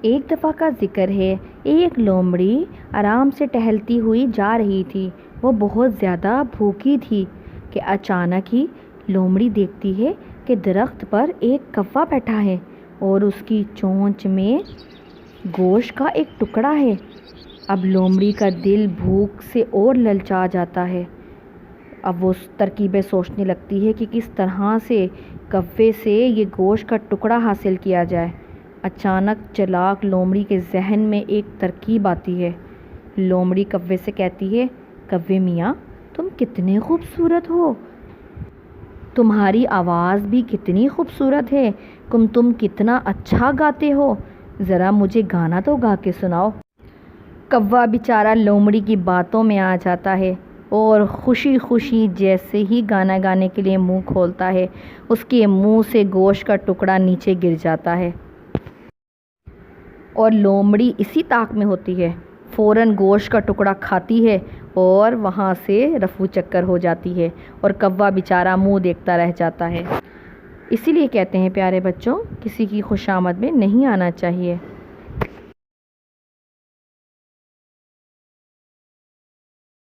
ایک دفعہ کا ذکر ہے، ایک لومڑی آرام سے ٹہلتی ہوئی جا رہی تھی۔ وہ بہت زیادہ بھوکی تھی کہ اچانک ہی لومڑی دیکھتی ہے کہ درخت پر ایک کوا بیٹھا ہے اور اس کی چونچ میں گوشت کا ایک ٹکڑا ہے۔ اب لومڑی کا دل بھوک سے اور للچا جاتا ہے۔ اب وہ ترکیبیں سوچنے لگتی ہے کہ کس طرح سے کوے سے یہ گوشت کا ٹکڑا حاصل کیا جائے۔ اچانک چالاک لومڑی کے ذہن میں ایک ترکیب آتی ہے۔ لومڑی کوے سے کہتی ہے، کوے میاں، تم کتنے خوبصورت ہو، تمہاری آواز بھی کتنی خوبصورت ہے، تم کتنا اچھا گاتے ہو، ذرا مجھے گانا تو گا کے سناؤ۔ کوا بیچارہ لومڑی کی باتوں میں آ جاتا ہے اور خوشی خوشی جیسے ہی گانا گانے کے لیے منہ کھولتا ہے، اس کے منہ سے گوشت کا ٹکڑا نیچے گر جاتا ہے اور لومڑی اسی طاق میں ہوتی ہے، فوراً گوشت کا ٹکڑا کھاتی ہے اور وہاں سے رفو چکر ہو جاتی ہے اور کوا بیچارہ منہ دیکھتا رہ جاتا ہے۔ اسی لیے کہتے ہیں پیارے بچوں، کسی کی خوشامد میں نہیں آنا چاہیے۔